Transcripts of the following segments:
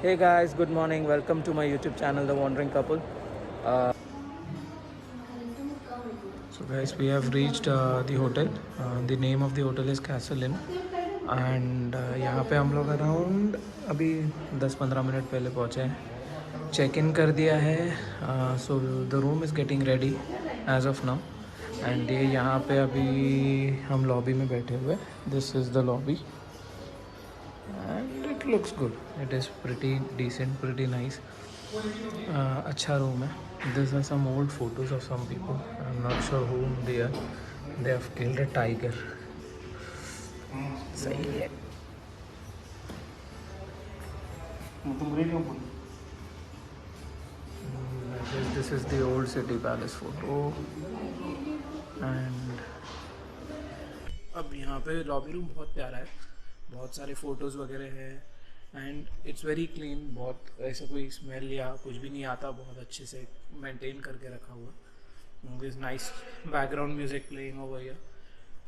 Hey guys, good morning. Welcome to my YouTube channel, The Wandering Couple. So guys, we have reached the hotel. The name of the hotel is Castle Inn. And यहाँ पे हम लोग around अभी 10-15 minute पहले पहुँचे हैं. Check in कर दिया है. So the room is getting ready as of now. And ये यहाँ पे अभी हम लॉबी में बैठे हुए. This is the lobby. And it looks good. It is pretty decent, pretty nice. अच्छा रूम है. These are some old photos of some people. I'm not sure whom they are. They have killed a tiger. सही है. This is the old city palace photo. And अब यहाँ पे lobby room बहुत प्यारा है. बहुत सारे फ़ोटोज़ वगैरह है एंड इट्स वेरी क्लीन. बहुत ऐसा कोई स्मेल या कुछ भी नहीं आता. बहुत अच्छे से मेंटेन करके रखा हुआ. This nice background music playing over here.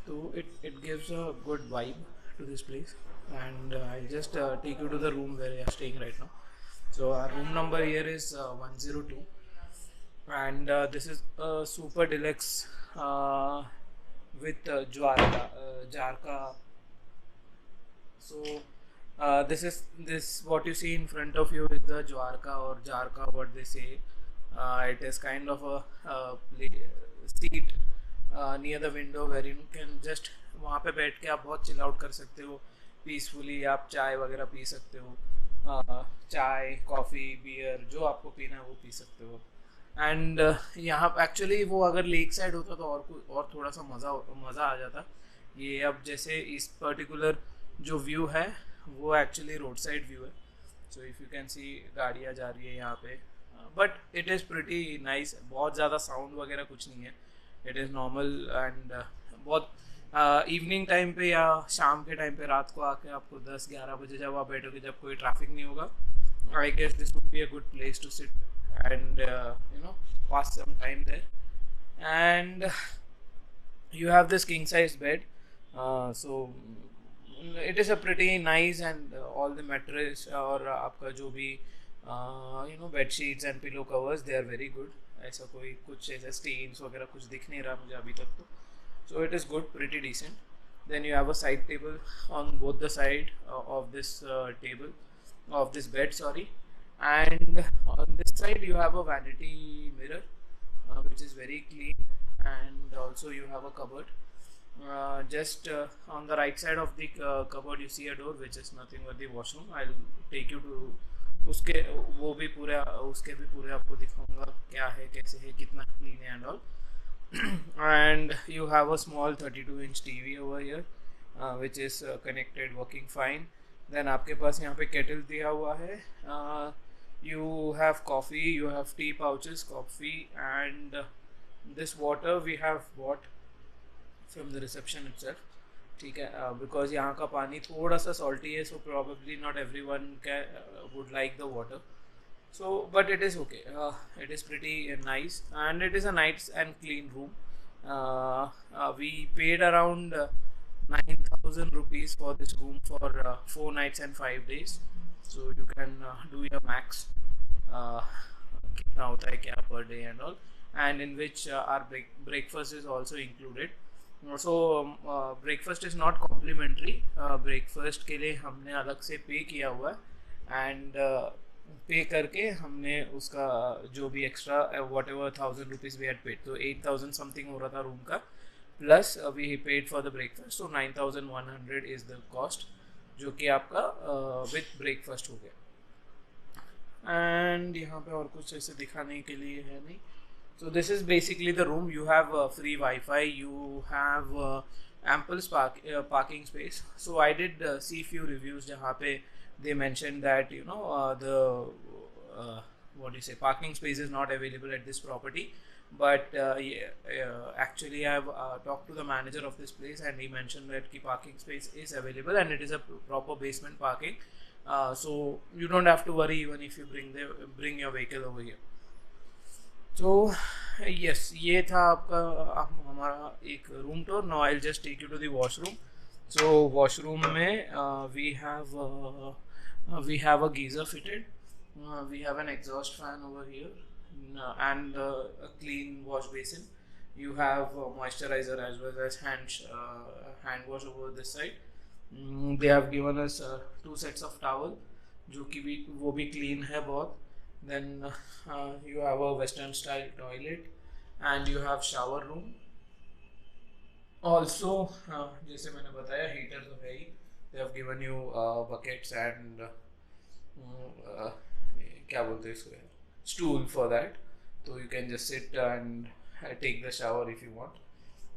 तो it gives a good vibe to this place. And I just take you to the room where you are staying right now. So our room number here is 102 and this is a super deluxe with Jarka. So this what you see in front of you is the Jwarka or Jarka, what they say. It is kind of a seat near the window where you can just वहाँ पे बैठ के आप बहुत chill out कर सकते हो peacefully. आप चाय वगैरह पी सकते हो. चाय, कॉफ़ी, बियर जो आपको पीना है वो पी सकते हो. एंड यहाँ एक्चुअली वो अगर लेक साइड होता तो और थोड़ा सा मज़ा आ जाता. ये अब जैसे इस पर्टिकुलर जो व्यू है वो एक्चुअली रोड साइड व्यू है. So if you can see गाड़ियाँ जा रही है यहाँ पे. But it is pretty nice. बहुत ज़्यादा साउंड वगैरह कुछ नहीं है. It is normal. एंड बहुत इवनिंग टाइम पे या शाम के टाइम पे रात को आके आपको 10-11 बजे जब आप बैठोगे जब कोई ट्रैफिक नहीं होगा, I guess this would be a good place to sit and pass some time there. And you have this king size bed. So it is a pretty nice. And all the mattress और आपका जो भी bed sheets and pillow covers, they are very good. ऐसा कोई कुछ ऐसा stains वगैरह कुछ दिख नहीं रहा मुझे अभी तक तो. So it is good, pretty decent. Then you have a side table on both the side of this table of this bed, sorry. And on this side you have a vanity mirror which is very clean. And also you have a cupboard. Just on the right side of the cupboard you see a door which is nothing but the washroom. I'll take you to उसके वो भी पूरे उसके भी पूरे आपको दिखाऊंगा क्या है कैसे है कितना क्लीन है and all. And you have a small 32-inch TV over here which is connected, working fine. Then आपके पास यहाँ पे kettle दिया हुआ है. You have coffee, you have tea pouches, coffee, and this water we have bought from the reception itself. ठीक है. Because यहाँ का पानी थोड़ा सा salty है, so probably not everyone would like the water. So but it is okay. It is pretty nice and it is a nice and clean room. We paid around 9,000 rupees for this room for 4 nights and 5 days. So you can do your max कितना होता है क्या per day and all. And in which our breakfast is also included. So breakfast is not complimentary. Breakfast के लिए हमने अलग से पे किया हुआ है. And पे करके हमने उसका जो भी extra whatever 1,000 rupees we had paid, तो 8,000 something हो रहा था रूम का. Plus we paid for the breakfast, so 9,100 is the cost जो कि आपका विथ ब्रेकफास्ट हो गया. एंड यहाँ पे और कुछ ऐसे दिखाने के लिए है नहीं. सो this is basically the room. You have free wifi, you have ample parking space. So I did see few reviews जहाँ पे they mention that the what do you say, parking space is not available at this property. But actually I have talked to the manager of this place and he mentioned that the parking space is available and it is a proper basement parking. So you don't have to worry even if you bring your vehicle over here. So yes, ये था आपका हमारा एक room tour. Now I'll just take you to the washroom. So washroom में we have We have a geyser fitted. We have an exhaust fan over here, and a clean wash basin. You have moisturizer as well as hand wash over this side. They have given us 2 sets of towel, जो कि भी वो भी clean है बहुत. Then you have a western style toilet, and you have shower room. Also, जैसे मैंने बताया heater तो है ही. They have given you buckets and क्या बोलते हैं इसको, stool for that, so you can just sit and take the shower if you want.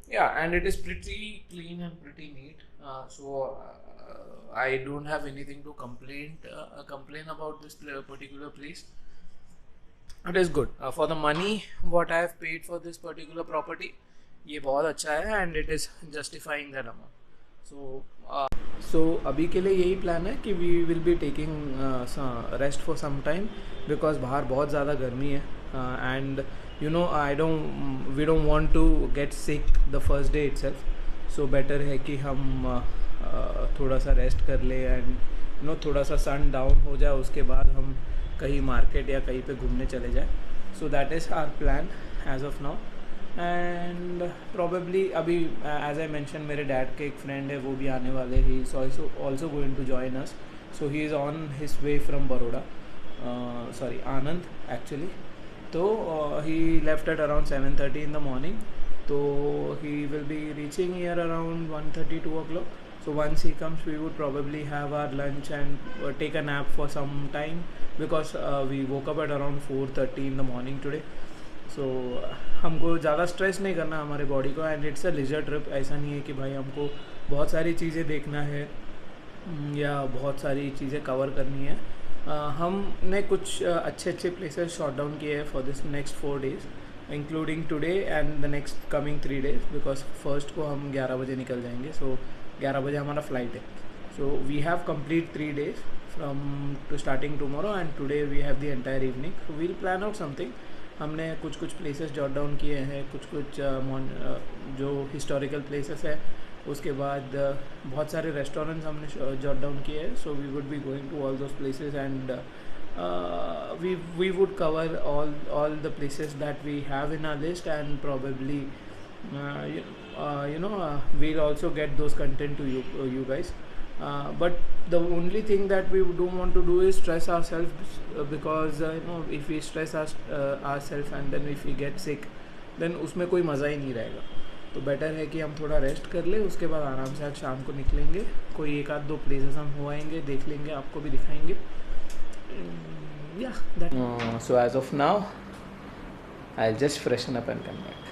Yeah, and it is pretty clean and pretty neat. I don't have anything to complain about this particular place. It is good for the money what I have paid for this particular property. ये बहुत अच्छा है and it is justifying that amount. So अभी के लिए यही plan है कि we will be taking rest for some time because बाहर बहुत ज़्यादा गर्मी है and you know we don't want to get sick the first day itself. So better है कि हम थोड़ा सा रेस्ट कर ले and थोड़ा सा सन डाउन हो जाए, उसके बाद हम कहीं मार्केट या कहीं पे घूमने चले जाए. So that is our plan as of now. And probably अभी एज आई मेंशन मेरे डैड के एक फ्रेंड है, वो भी आने वाले. He is also going to join us. So he is on his way from Baroda, sorry Anand actually. तो he left at around 7:30 in the morning. तो he will be reaching here around 1:30, 2 o'clock. So once he comes, we would probably have our lunch and take a nap for some time because we woke up at around 4:30 in the morning today. So हमको ज़्यादा stress नहीं करना हमारे body को, and it's a leisure trip. ऐसा नहीं है कि भाई हमको बहुत सारी चीज़ें देखना है या बहुत सारी चीज़ें कवर करनी है. हमने कुछ अच्छे प्लेसेस शॉट डाउन किए हैं for this next 4 days, including today and the next coming 3 days, because first को हम 11 बजे निकल जाएंगे. सो 11 बजे हमारा फ्लाइट है. So we have complete 3 days from to starting tomorrow, and today we have the entire evening. So we'll plan out something. हमने कुछ प्लेसेस जॉट डाउन किए हैं, कुछ जो हिस्टोरिकल प्लेसेस है. उसके बाद बहुत सारे रेस्टोरेंट्स हमने जॉट डाउन किए हैं. So we would be going to all those places and we would cover all the places that we have in our list, and probably we'll also get those content to you guys. But the only thing that we don't want to do is stress ourselves, because if we stress ourselves and then if we get sick, then उसमें कोई मज़ा ही नहीं रहेगा. तो better है कि हम थोड़ा रेस्ट कर ले, उसके बाद आराम से आज शाम को निकलेंगे. कोई 1-2 प्लेसेस हम हो आएंगे, देख लेंगे, आपको भी दिखाएंगे. Yeah, that. So as of now, I'll just freshen up and come back.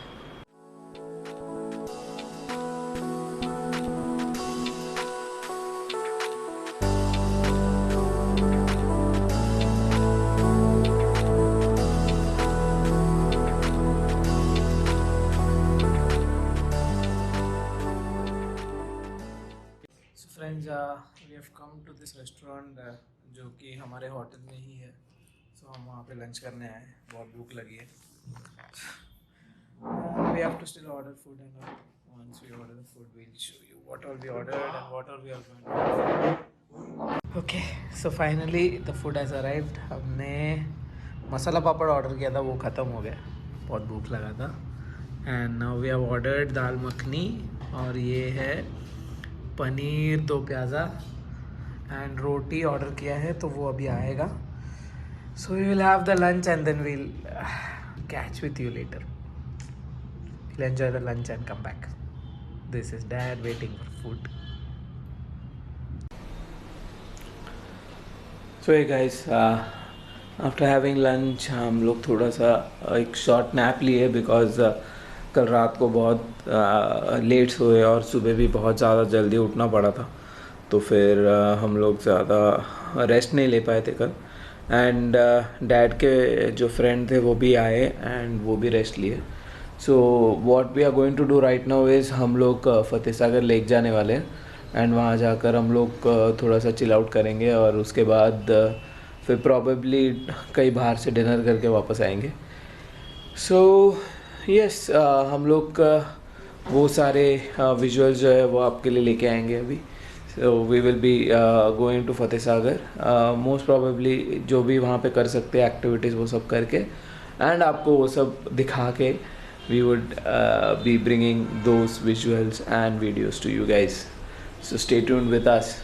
So friends, we have come to this restaurant जो कि हमारे होटल में ही है. सो हम वहाँ पे लंच करने आए. बहुत भूख लगी है. We have to still order food, and once we order the food, we'll show you what all we ordered and what all we are going to order. Okay, so finally the food has arrived. हमने masala papad order किया था, वो ख़त्म हो गया. बहुत भूख लगा था. And now we have ordered दाल मखनी, और ये है पनीर 2 प्याज़ा, एंड रोटी ऑर्डर किया है, तो वो अभी आएगा. So we will have the lunch and then we'll catch with you later. Will enjoy the lunch and come back. This is dad waiting for food. So hey guys, after having lunch हम लोग थोड़ा सा एक short nap लिए, because कल रात को बहुत लेट सोए और सुबह भी बहुत ज़्यादा जल्दी उठना पड़ा था. तो फिर हम लोग ज़्यादा रेस्ट नहीं ले पाए थे कल. एंड डैड के जो फ्रेंड थे वो भी आए एंड वो भी रेस्ट लिए. So what we are going to do right now is हम लोग फतेह सागर लेक जाने वाले हैं, एंड वहाँ जाकर हम लोग थोड़ा सा चिल आउट करेंगे, और उसके बाद फिर प्रॉबेबली कहीं बाहर से डिनर करके वापस आएंगे. सो यस, हम लोग वो सारे विजुअल्स जो है वो आपके लिए लेके आएंगे अभी. So we will be going to Fateh Sagar. Most probably जो भी वहाँ पे कर सकते हैं activities वो सब करके and आपको वो सब दिखा के we would be bringing those visuals and videos to you guys. So stay tuned with us.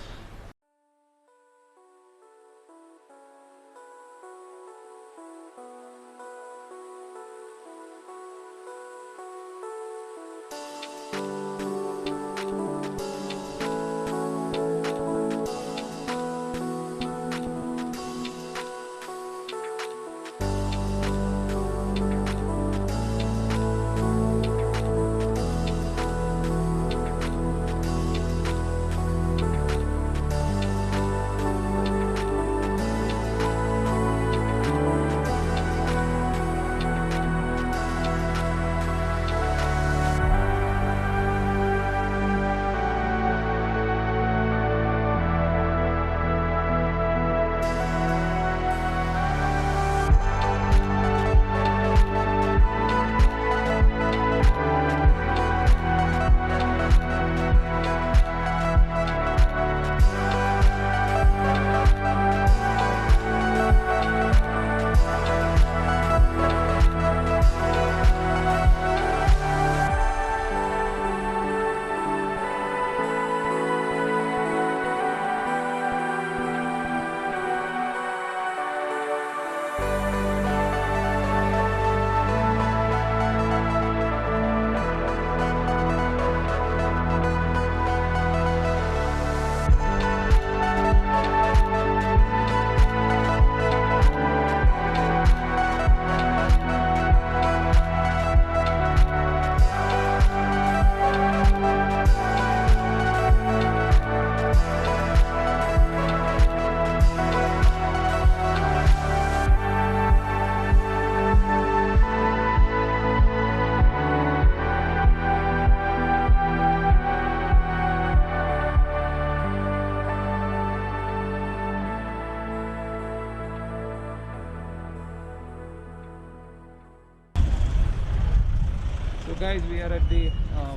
So guys, we are at the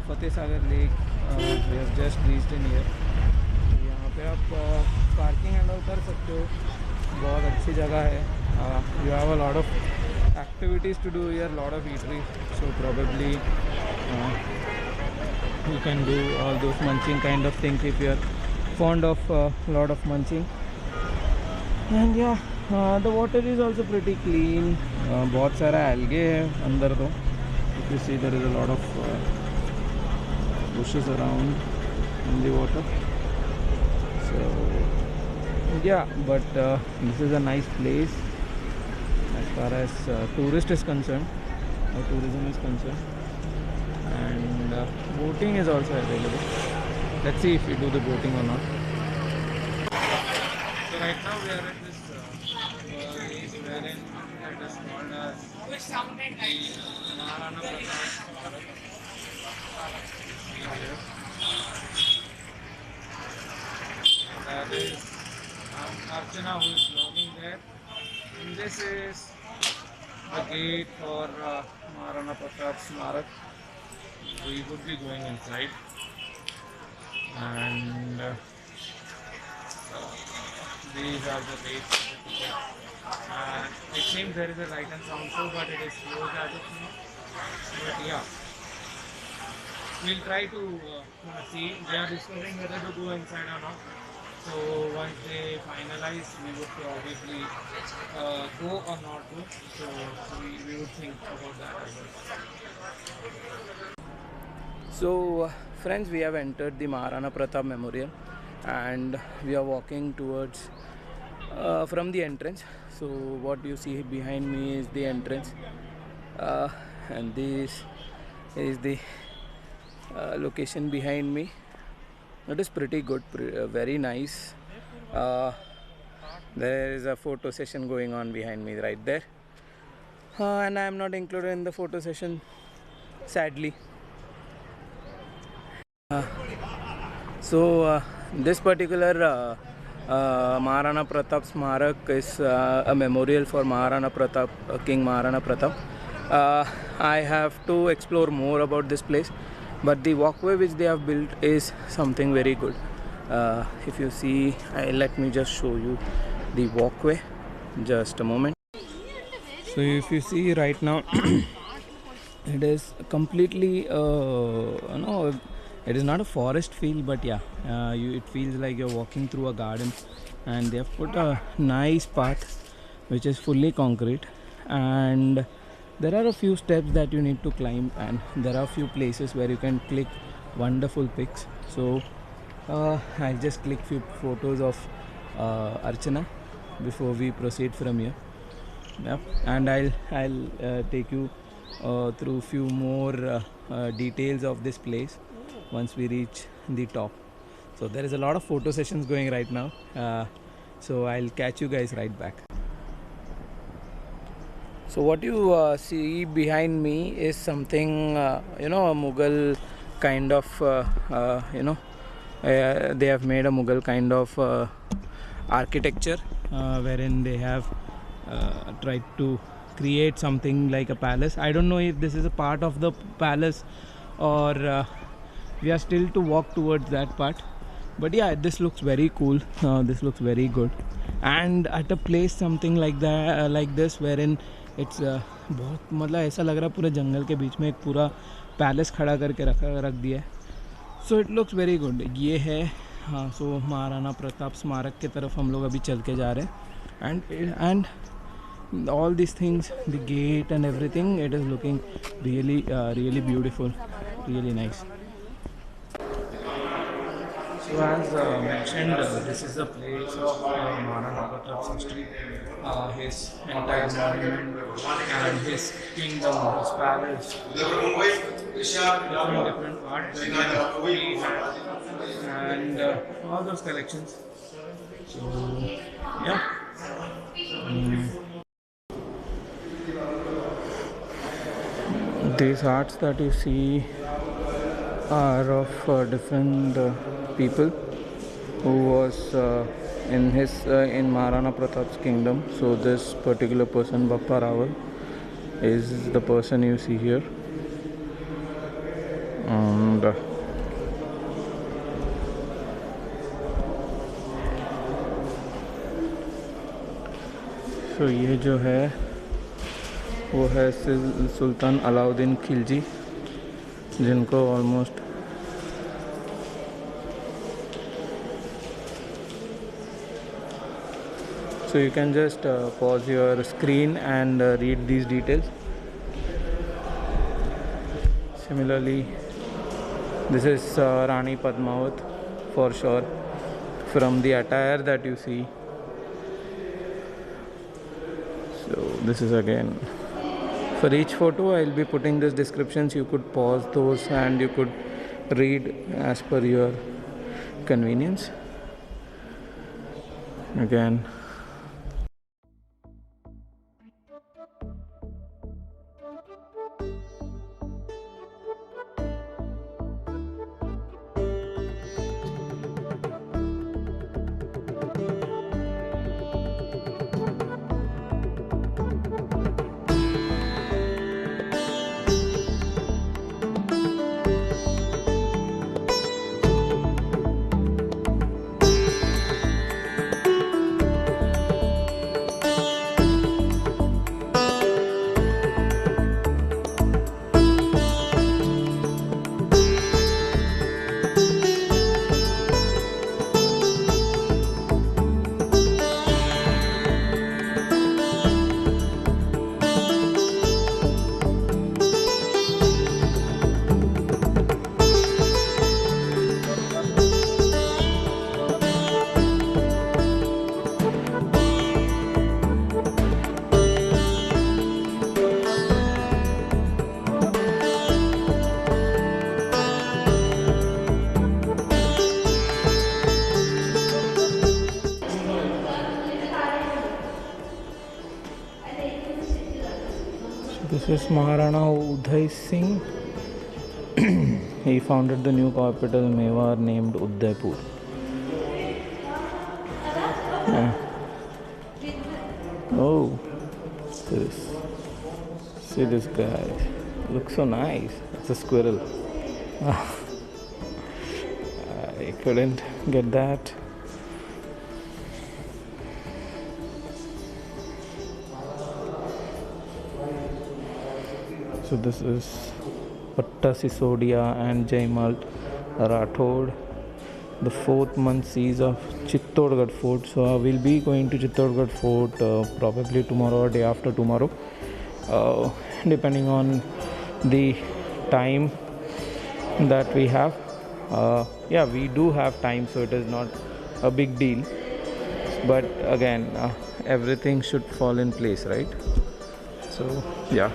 Fateh Sagar Lake. We have just reached in here. तो यहाँ पे आप parking handle कर सकते हो. बहुत अच्छी जगह है. You have a lot of activities to do here, lot of eateries. So probably you can do all those munching kind of things if you are fond of lot of munching. And yeah, the water is also pretty clean. बहुत सारा algae है अंदर तो. If you see, there is a lot of bushes around in the water. So yeah, but this is a nice place as far as tourist is concerned, or tourism is concerned. And boating is also available. Let's see if we do the boating or not. So right now we are at this place wherein it is called as the Maharana Pratap Smarak. That is Archana who is vlogging there. And this is the gate for Maharana Pratap Smarak. We would be going inside. And these are the gates. It seems there is a light and sound show, but it is closed as of now. But yeah, we'll try to see. They are discussing whether to go inside or not. So once they finalize, we would probably go or not go. So we would think about that as well. So friends, we have entered the Maharana Pratap Memorial and we are walking towards from the entrance. So what you see behind me is the entrance, and this is the location behind me. It is pretty good, very nice. There is a photo session going on behind me right there, and I am not included in the photo session, sadly. So this particular Maharana Pratap Smarak is a memorial for Maharana Pratap, King Maharana Pratap. I have to explore more about this place, but the walkway which they have built is something very good. If you see, let me just show you the walkway. Just a moment. So if you see right now, it is completely no, it is not a forest feel, but yeah, it feels like you're walking through a garden, and they have put a nice path which is fully concrete, and there are a few steps that you need to climb, and there are a few places where you can click wonderful pics. So I'll just click few photos of Archana before we proceed from here. Yep. And I'll take you through few more details of this place once we reach the top. So there is a lot of photo sessions going right now, so I'll catch you guys right back. So what you see behind me is something a Mughal kind of they have made a Mughal kind of architecture, wherein they have tried to create something like a palace. I don't know if this is a part of the palace, or we are still to walk towards that part, but yeah, this looks very cool. This looks very good, and at a place something like that, like this, wherein it's बहुत मतलब ऐसा लग रहा है पूरे जंगल के बीच में एक पूरा पैलेस खड़ा करके रख दिया है. So it looks very good. ये है हाँ, सो महाराणा प्रताप स्मारक की तरफ हम लोग अभी चल के जा रहे हैं, and all these things, the gate and everything, it is looking really really beautiful, really nice. So as mentioned, this is the place of Maharana Pratap's history, his entire monument and his kingdom, his palace, different parts that he had, and all those collections. So yeah. These arts that you see are of different people who was in Maharana Pratap's kingdom. So this particular person, Bappa Rawal, is the person you see here, and so ये जो है वो है सुल्तान अलाउद्दीन खिलजी, जिनको almost so you can just pause your screen and read these details. Similarly, this is Rani Padmavat for sure, from the attire that you see. So this is again, for each photo I'll be putting this descriptions. You could pause those and you could read as per your convenience. Again, this is Maharana Uday Singh. He founded the new capital Mewar named Udaipur. Oh, see this guy. Looks so nice. It's a squirrel. I couldn't get that. So this is Patta Sisodia and Jaimal Rathod, the 4th month siege of Chittorgarh Fort. So I will be going to Chittorgarh Fort probably tomorrow or day after tomorrow, depending on the time that we have. Yeah, we do have time, so it is not a big deal, but again, everything should fall in place, right? So yeah.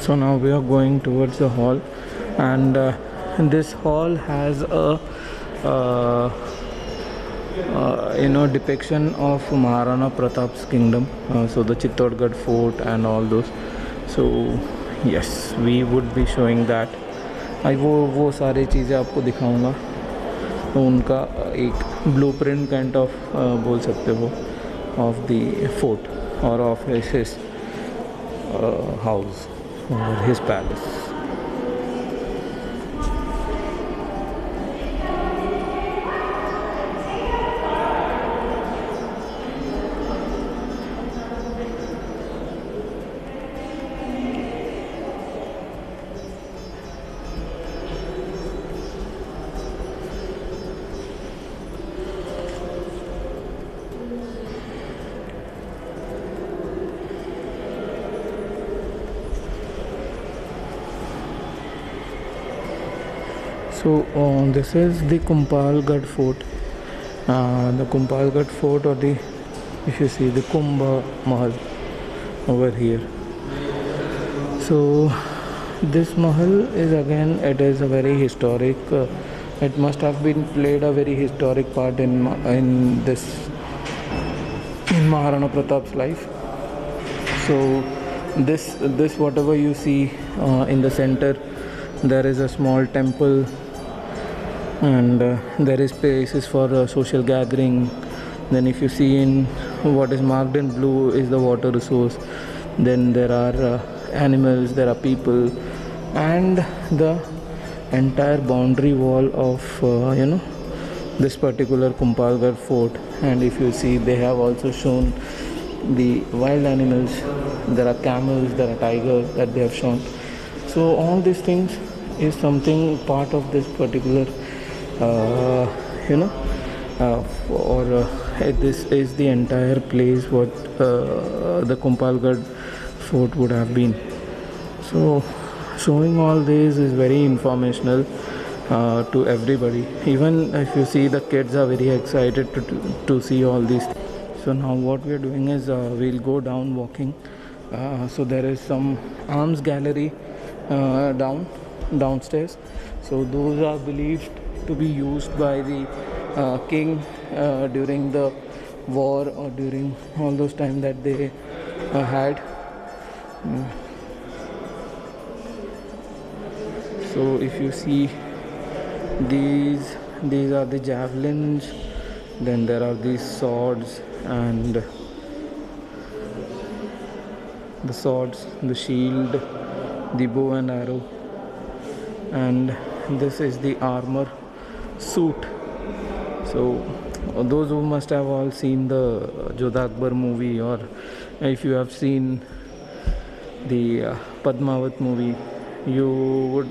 So now we are going towards the hall, and this hall has a depiction of Maharana Pratap's kingdom, so the Chittorgarh fort and all those. So yes, we would be showing that. वो सारी चीज़ें आपको दिखाऊंगा, तो उनका एक blueprint kind of बोल सकते हो ऑफ द फोर्ट और of his house or his palace. So this is the Kumpalgarh fort, the Kumpalgarh fort, or the, if you see, the Kumbh Mahal over here. So this Mahal is, again, it is a very historic, it must have been played a very historic part in Maharana Pratap's life. So this whatever you see in the center, there is a small temple, and there is spaces for social gathering. Then if you see in what is marked in blue is the water resource. Then there are animals, there are people, and the entire boundary wall of this particular Kumpalgarh fort. And if you see, they have also shown the wild animals. There are camels, there are tigers that they have shown. So all these things is something part of this particular this is the entire place what the Kumpalgarh fort would have been. So showing all this is very informational to everybody. Even if you see, the kids are very excited to see all these. So now what we are doing is we'll go down walking. So there is some arms gallery down downstairs. So those are believed to be used by the king during the war or during all those time that they had. So if you see these are the javelins, then there are these swords and the shield, the bow and arrow, and this is the armor suit. So those who must have all seen the Jodha Akbar movie, or if you have seen the Padmavat movie, you would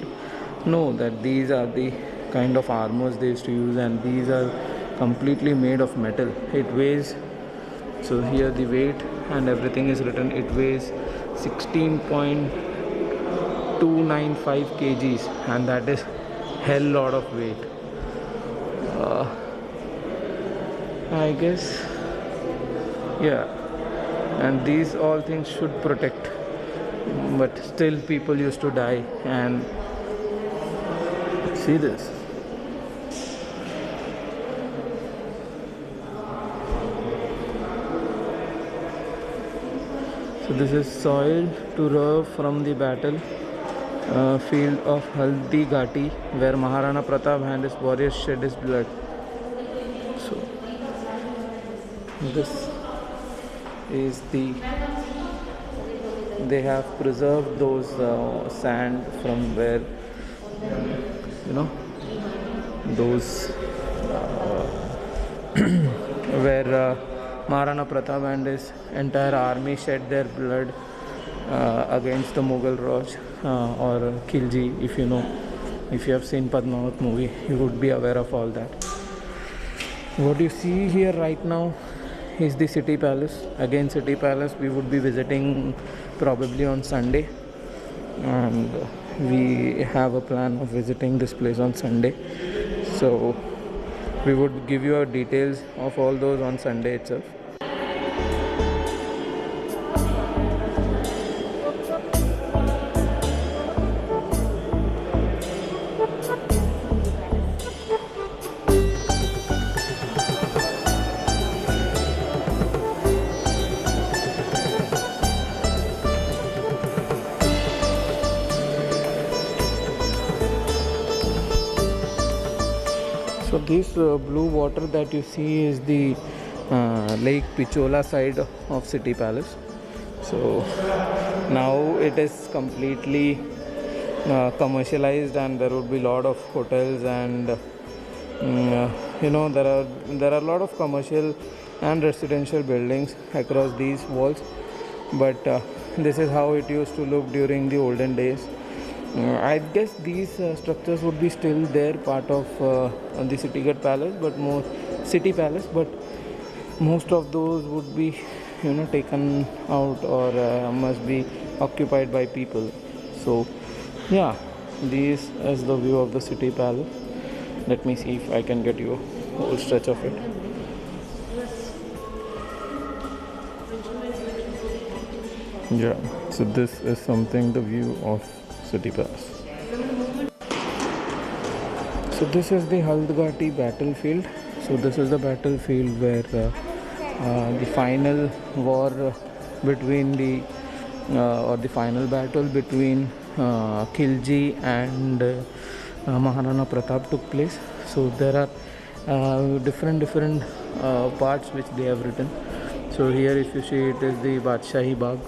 know that these are the kind of armors they used to use, and these are completely made of metal. It weighs, so here the weight and everything is written, it weighs 16.295 kgs, and that is hell lot of weight. I guess, yeah, and these all things should protect, but still people used to die. And see this. So this is soil to rub from the battle field of Haldi Ghati, where Maharana Pratap and his warriors shed his blood. So this is they have preserved those sand from where those where Maharana Pratap and his entire army shed their blood against the Mughal Raj or Khilji. If you have seen Padmavat movie, you would be aware of all that. What you see here right now is the city palace. Again, city palace we would be visiting probably on Sunday, and we have a plan of visiting this place on Sunday. So we would give you details of all those on Sunday itself. So this blue water that you see is the Lake Pichola side of City Palace. So now it is completely commercialized, and there would be a lot of hotels, and there are a lot of commercial and residential buildings across these walls. But this is how it used to look during the olden days. I guess these structures would be still there, part of the City Palace, but most of those would be taken out or must be occupied by people. So yeah, this is the view of the City Palace. Let me see if I can get you a whole stretch of it. Yeah, so this is something, the view of City Palace. So this is the Haldghati battlefield. So this is the battlefield where the final war between the final battle between Khilji and Maharana Pratap took place. So there are different parts which they have written. So here, if you see, it is the Badshahi Bagh.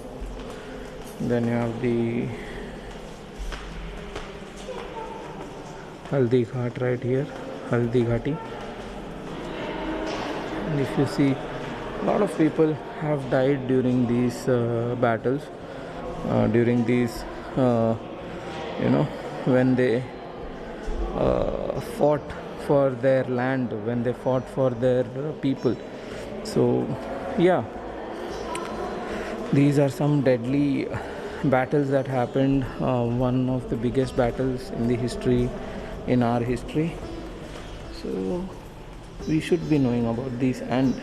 Then you have the Haldi Ghat right here, Haldi Ghati. And if you see, a lot of people have died during these battles, during these, when they fought for their land, when they fought for their people. So yeah, these are some deadly battles that happened, one of the biggest battles in our history. So we should be knowing about these, and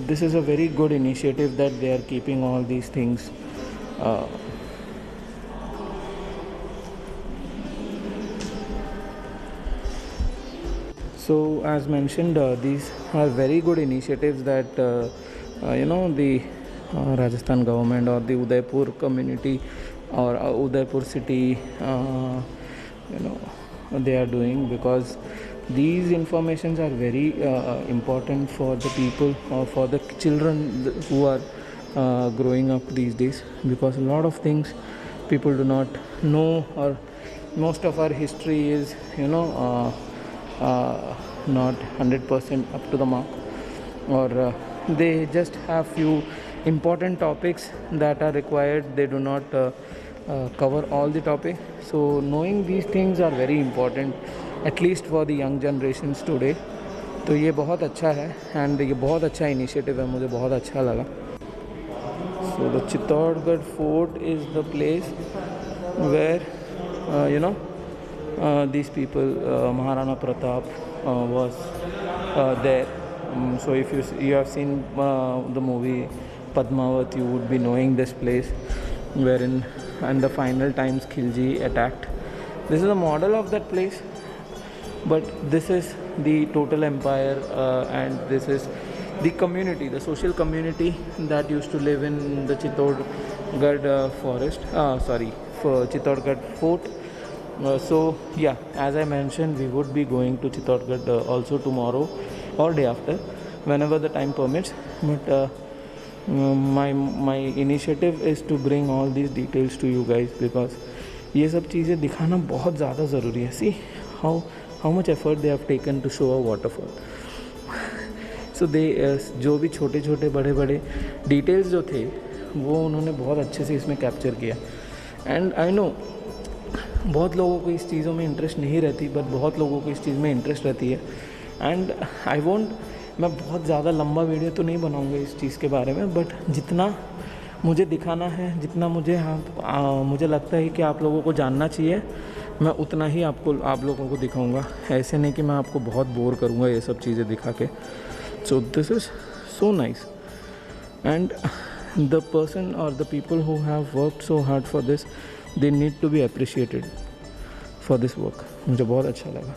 this is a very good initiative that they are keeping all these things So as mentioned, these are very good initiatives that the Rajasthan government or the Udaipur community or Udaipur city they are doing, because these informations are very important for the people or for the children who are growing up these days, because a lot of things people do not know, or most of our history is not 100% up to the mark, or they just have few important topics that are required. They do not cover all the topic. So knowing these things are very important, at least for the young generations today. तो ये बहुत अच्छा है, and ये बहुत अच्छा initiative है, मुझे बहुत अच्छा लगा. So the Chittorgarh Fort is the place where these people, Maharana Pratap was there. So if you have seen the movie Padmavat, you would be knowing this place, wherein and the final times Khilji attacked. This is a model of that place, but this is the total empire, and this is the community, the social community that used to live in the Chittorgarh Chittorgarh Fort. So yeah, as I mentioned, we would be going to Chittorgarh also tomorrow or day after, whenever the time permits. But my initiative is to bring all these details to you guys, because ये सब चीज़ें दिखाना बहुत ज़्यादा ज़रूरी है. See how much effort they have taken to show a waterfall. So they जो भी छोटे छोटे बड़े बड़े डिटेल्स जो थे वो उन्होंने बहुत अच्छे से इसमें कैप्चर किया. एंड आई नो बहुत लोगों को इस चीज़ों में इंटरेस्ट नहीं रहती, बट बहुत लोगों को इस चीज़ में इंटरेस्ट रहती है. एंड मैं बहुत ज़्यादा लंबा वीडियो तो नहीं बनाऊंगा इस चीज़ के बारे में, बट जितना मुझे दिखाना है, जितना मुझे लगता है कि आप लोगों को जानना चाहिए, मैं उतना ही आप लोगों को दिखाऊंगा. ऐसे नहीं कि मैं आपको बहुत बोर करूंगा ये सब चीज़ें दिखा के. So this is so nice, and the person और the people who have worked so hard for this, they need to be appreciated for this work. मुझे बहुत अच्छा लगा.